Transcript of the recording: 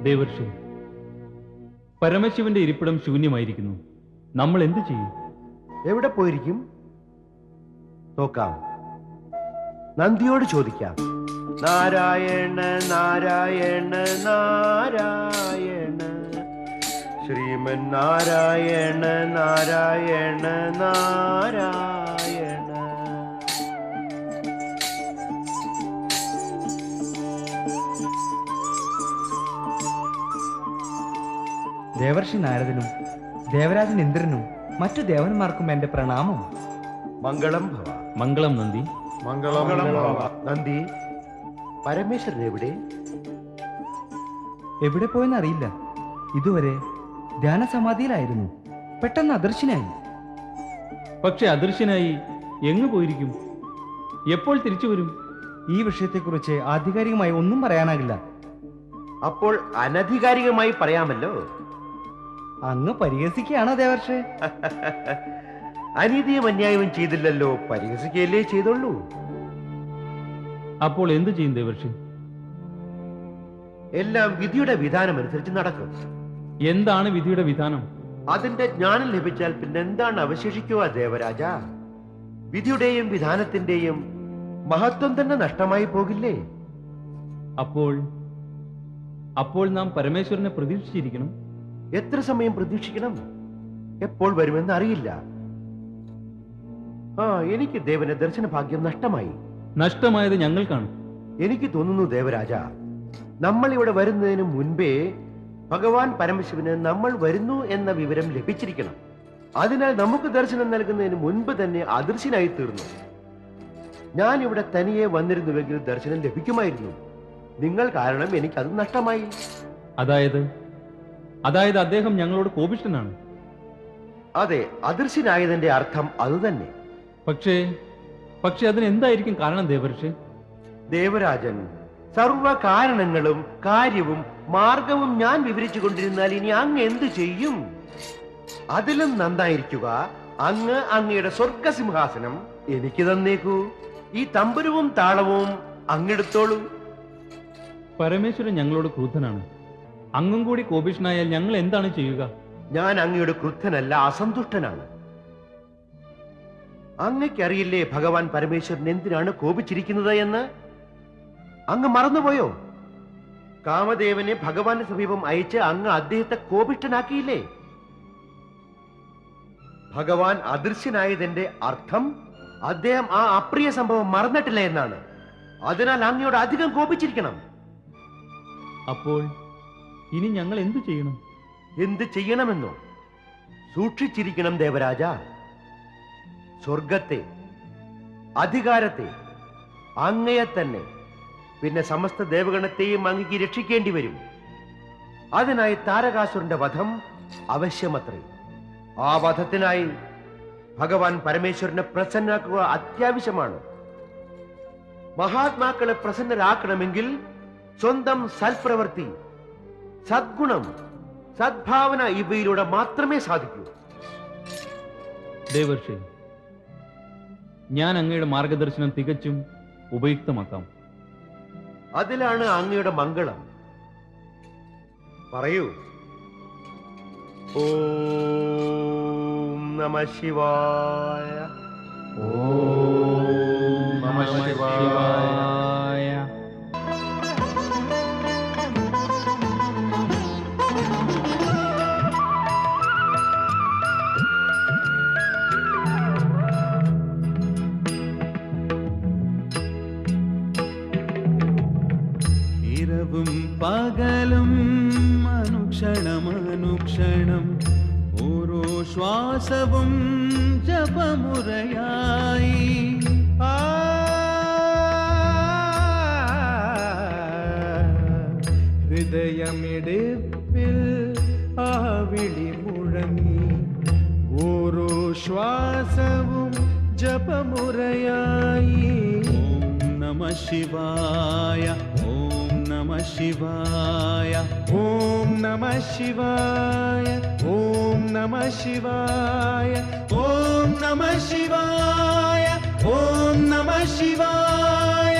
ദേവർഷി, പരമശിവന്റെ ഇരിപ്പിടം ശൂന്യമായിരിക്കുന്നു. നമ്മൾ എന്തു ചെയ്യും? എവിടെ പോയിരിക്കും? നോക്കാം, നന്ദിയോട് ചോദിക്കാം. നാരായണ നാരായണ നാരായണ, ശ്രീമൻ നാരായണ നാരായണ നാരായണ. ദേവർഷി നാരദനും ദേവരാജൻ ഇന്ദ്രനും മറ്റു ദേവന്മാർക്കും എന്റെ പ്രണാമം. മംഗളം ഭവ. മംഗളം നന്ദി. മംഗളം ഭവ. നന്ദി, പരമേശ്വരൻ എവിടെ? എവിടെ പോയെന്നറിയില്ല. ഇതുവരെ ധ്യാനസമാധിയിലായിരുന്നു. പെട്ടെന്ന് അദർശനായി. പക്ഷെ അദൃശ്യനായി എങ്ങു പോയിരിക്കും? എപ്പോൾ തിരിച്ചു വരും? ഈ വിഷയത്തെക്കുറിച്ച് ആധികാരികമായി ഒന്നും പറയാനാകില്ല. അപ്പോൾ അനധികാരികമായി പറയാമല്ലോ. അങ്ങ് പരിഹസിക്കുകയാണോ ദേവർഷേ? അനീതിയും അന്യായവും ചെയ്തില്ലല്ലോ, പരിഹസിക്കുകയല്ലേ ചെയ്തുള്ളൂ. അപ്പോൾ എന്തു ചെയ്യും ദേവർഷി? എല്ലാം വിധിയുടെ വിധാനം അനുസരിച്ച് നടക്കും. എന്താണ് വിധിയുടെ വിധാനം? അതിന്റെ ജ്ഞാനം ലഭിച്ചാൽ പിന്നെ എന്താണ് അവശേഷിക്കുക ദേവരാജ? വിധിയുടെയും വിധാനത്തിന്റെയും മഹത്വം തന്നെ നഷ്ടമായി പോകില്ലേ? അപ്പോൾ നാം പരമേശ്വരനെ പ്രതീക്ഷിച്ചിരിക്കണം. എത്ര സമയം പ്രതീക്ഷിക്കണം? എപ്പോൾ വരുമെന്ന് അറിയില്ല. എനിക്ക് ദേവന്റെ ദർശന ഭാഗ്യം നഷ്ടമായി. നഷ്ടമായത് ഞങ്ങൾക്കാണ്. എനിക്ക് തോന്നുന്നു ദേവരാജ, നമ്മൾ ഇവിടെ വരുന്നതിന് മുൻപേ ഭഗവാൻ പരമശിവന് നമ്മൾ വരുന്നു എന്ന വിവരം ലഭിച്ചിരിക്കണം. അതിനാൽ നമുക്ക് ദർശനം നൽകുന്നതിന് മുൻപ് തന്നെ അദൃശ്യനായി തീർന്നു. ഞാൻ ഇവിടെ തനിയെ വന്നിരുന്നുവെങ്കിൽ ദർശനം ലഭിക്കുമായിരുന്നു. നിങ്ങൾ കാരണം എനിക്കത് നഷ്ടമായി. അതായത് അദ്ദേഹം ഞങ്ങളോട് കോപിഷ്ഠനാണ്. അതെ, അദൃശ്യനായതിന്റെ അർത്ഥം അതുതന്നെ. പക്ഷേ അതിന് എന്തായിരിക്കും കാരണം ദേവർഷി? ദേവരാജൻ, സർവ കാരണങ്ങളും കാര്യവും മാർഗവും ഞാൻ വിവരിച്ചു കൊണ്ടിരുന്നാൽ ഇനി അങ്ങ് എന്തു ചെയ്യും? അതിലും നന്നായിരിക്കുക അങ്ങയുടെ സ്വർഗസിംഹാസനം എനിക്ക് തന്നേക്കൂ. ഈ തമ്പുരുവും താളവും അങ്ങെടുത്തോളൂ. പരമേശ്വരൻ ഞങ്ങളോട് ക്രുദ്ധനാണ്. അങ്ങും കൂടി കോപിഷ്ഠനായാൽ ഞങ്ങൾ എന്താണ് ചെയ്യുക? ഞാൻ അങ്ങയുടെ ക്രുദ്ധനല്ല, അസന്തുഷ്ടനാണ്. അങ്ങയ്ക്കറിയില്ലേ ഭഗവാൻ പരമേശ്വരൻ എന്തിനാണ് കോപിച്ചിരിക്കുന്നത് എന്ന്? അങ്ങ് മറന്നുപോയോ? കാമദേവനെ ഭഗവാന്റെ സമീപം അയച്ച് അങ്ങ് അദ്ദേഹത്തെ കോപിഷ്ഠനാക്കിയില്ലേ? ഭഗവാൻ അദൃശ്യനായതിന്റെ അർത്ഥം അദ്ദേഹം ആ അപ്രിയ സംഭവം മറന്നിട്ടില്ല എന്നാണ്. അതിനാൽ അങ്ങയോട് അധികം കോപിച്ചിരിക്കണം. അപ്പോൾ ഇനി ഞങ്ങൾ എന്തു ചെയ്യണം? എന്ത് ചെയ്യണമെന്നോ? സൂക്ഷിച്ചിരിക്കണം ദേവരാജ. സ്വർഗത്തെ, അധികാരത്തെ, അങ്ങയെ തന്നെ, പിന്നെ സമസ്ത ദേവഗണത്തെയും അങ്ങേക്ക് രക്ഷിക്കേണ്ടി വരും. അതിനായി താരകാസുരന്റെ വധം അവശ്യമത്രേ. ആ വധത്തിനായി ഭഗവാൻ പരമേശ്വരനെ പ്രസന്നാക്കുക അത്യാവശ്യമാണ്. മഹാത്മാക്കളെ പ്രസന്നരാക്കണമെങ്കിൽ സ്വന്തം സൽപ്രവൃത്തി, സദ്ഗുണം, സദ്ഭാവന ഇവയിലൂടെ മാത്രമേ സാധിക്കൂ. ദേവർഷി, ഞാൻ അങ്ങയുടെ മാർഗദർശനം തികച്ചും ഉപയുക്തമാക്കാം. അതിലാണ് അങ്ങയുടെ മംഗളം. പറയൂ. ഓം നമഃ ശിവായ. ഓം നമഃ ശിവായ. ഇരവും പകലും അനുക്ഷണം ഓരോ ശ്വാസവും ജപമുറയായി ഹൃദയമിടിപ്പിൽ ആ വിളി മുഴങ്ങി ഓരോ ശ്വാസവും ജപമുറയായി. ഓം നമഃ ശിവായ, ഓം നമഃ ശിവായ, ഓം നമഃ ശിവായ, ഓം നമഃ ശിവായ, ഓം നമഃ ശിവായ, ഓം നമഃ ശിവായ.